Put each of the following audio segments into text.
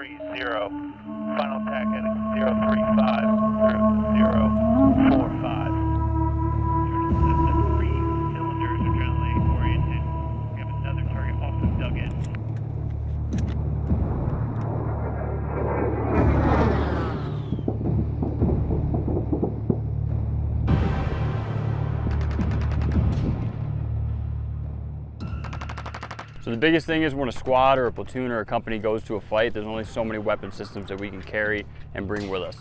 030. Final attack heading 035 through 045. The three cylinders are generally oriented. We have another target also dug in. So the biggest thing is when a squad or a platoon or a company goes to a fight, there's only so many weapon systems that we can carry and bring with us.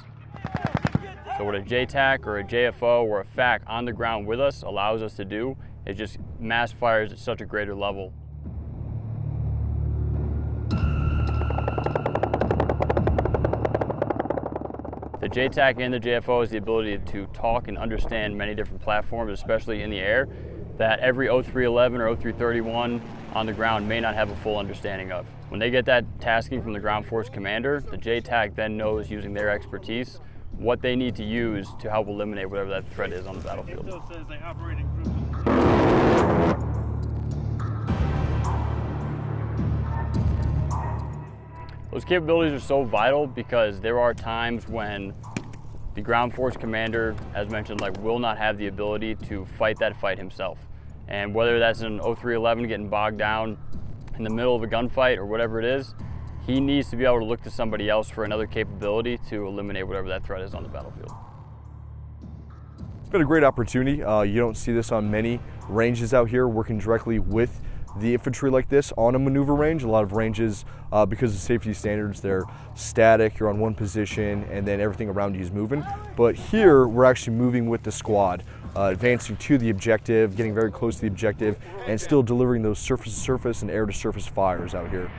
So what a JTAC or a JFO or a FAC on the ground with us allows us to do is just mass fires at such a greater level. The JTAC and the JFO has the ability to talk and understand many different platforms, especially in the air, that every 0311 or 0331 on the ground may not have a full understanding of. When they get that tasking from the ground force commander, the JTAC then knows, using their expertise, what they need to use to help eliminate whatever that threat is on the battlefield. Those capabilities are so vital because there are times when the ground force commander, as mentioned, will not have the ability to fight that fight himself. And whether that's an 0311 getting bogged down in the middle of a gunfight or whatever it is, he needs to be able to look to somebody else for another capability to eliminate whatever that threat is on the battlefield. It's been a great opportunity. You don't see this on many ranges out here, working directly with the infantry like this on a maneuver range. A lot of ranges, because of safety standards, they're static, you're on one position, and then everything around you is moving. But here, we're actually moving with the squad, advancing to the objective, getting very close to the objective, and still delivering those surface-to-surface and air-to-surface fires out here.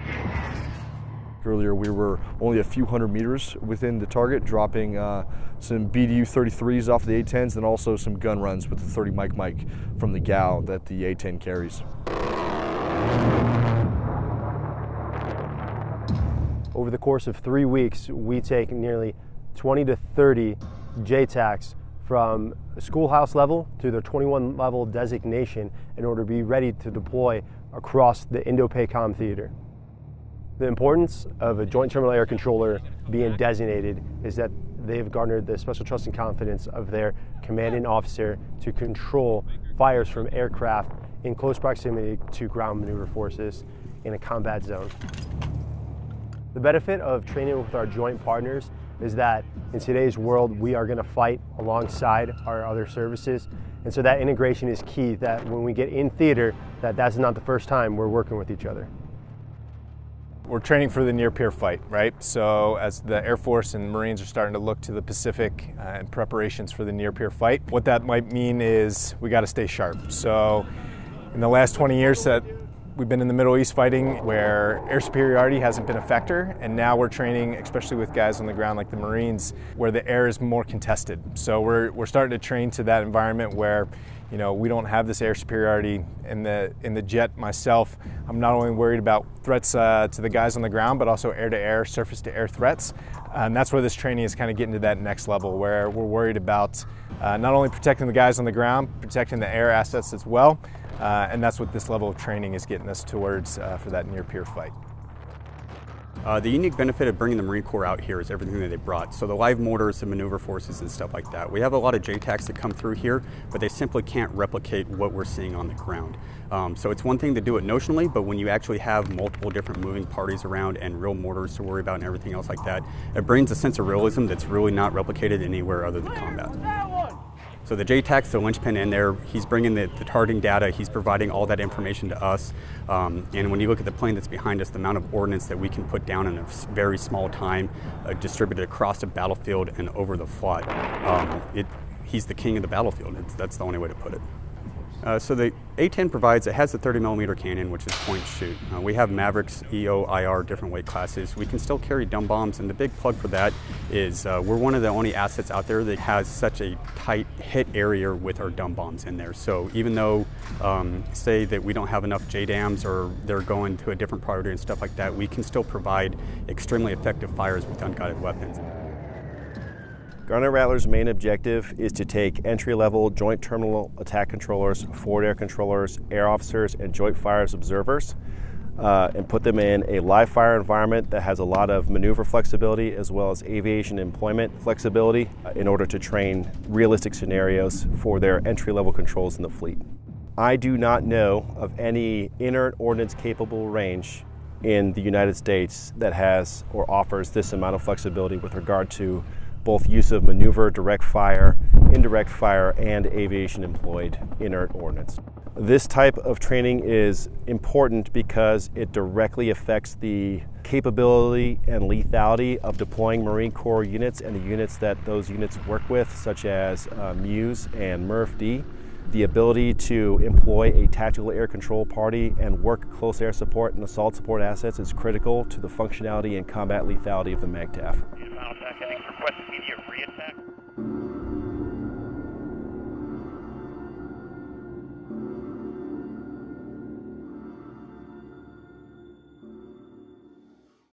Earlier, we were only a few hundred meters within the target, dropping some BDU 33s off the A-10s, and also some gun runs with the 30 Mike from the GAL that the A-10 carries. Over the course of 3 weeks, we take nearly 20 to 30 JTACs from schoolhouse level to their 21 level designation in order to be ready to deploy across the Indo-PACOM theater. The importance of a Joint Terminal Air Controller being designated is that they've garnered the special trust and confidence of their commanding officer to control fires from aircraft in close proximity to ground maneuver forces in a combat zone. The benefit of training with our joint partners is that in today's world, we are going to fight alongside our other services. And so that integration is key, that when we get in theater, that's not the first time we're working with each other. We're training for the near-peer fight, right? So as the Air Force and Marines are starting to look to the Pacific and preparations for the near-peer fight, what that might mean is we got to stay sharp. So in the last 20 years that we've been in the Middle East fighting where air superiority hasn't been a factor, and now we're training, especially with guys on the ground like the Marines, where the air is more contested. So we're starting to train to that environment where, you know, we don't have this air superiority in the jet. Myself, I'm not only worried about threats to the guys on the ground, but also air-to-air, surface-to-air threats. And that's where this training is kind of getting to that next level, where we're worried about not only protecting the guys on the ground, protecting the air assets as well. And that's what this level of training is getting us towards for that near-peer fight. The unique benefit of bringing the Marine Corps out here is everything that they brought. So the live mortars, the maneuver forces and stuff like that. We have a lot of JTACs that come through here, but they simply can't replicate what we're seeing on the ground. So it's one thing to do it notionally, but when you actually have multiple different moving parties around and real mortars to worry about and everything else like that, it brings a sense of realism that's really not replicated anywhere other than combat. So the JTAC's the linchpin in there. He's bringing the targeting data. He's providing all that information to us. And when you look at the plane that's behind us, the amount of ordnance that we can put down in a very small time, distributed across the battlefield and over the flood, he's the king of the battlefield. That's the only way to put it. So the A-10 provides, it has a 30mm cannon, which is point shoot. We have Mavericks, EO, IR, different weight classes. We can still carry dumb bombs, and the big plug for that is we're one of the only assets out there that has such a tight hit area with our dumb bombs in there. So even though, say that we don't have enough JDAMs or they're going to a different priority and stuff like that, we can still provide extremely effective fires with unguided weapons. Garnet Rattler's main objective is to take entry-level Joint Terminal Attack Controllers, forward air controllers, air officers, and joint fires observers and put them in a live fire environment that has a lot of maneuver flexibility as well as aviation employment flexibility in order to train realistic scenarios for their entry-level controls in the fleet. I do not know of any inert ordnance capable range in the United States that has or offers this amount of flexibility with regard to both use of maneuver, direct fire, indirect fire, and aviation employed inert ordnance. This type of training is important because it directly affects the capability and lethality of deploying Marine Corps units and the units that those units work with, such as MEWS and MRF-D. The ability to employ a tactical air control party and work close air support and assault support assets is critical to the functionality and combat lethality of the MAGTF. Final attack heading, request immediate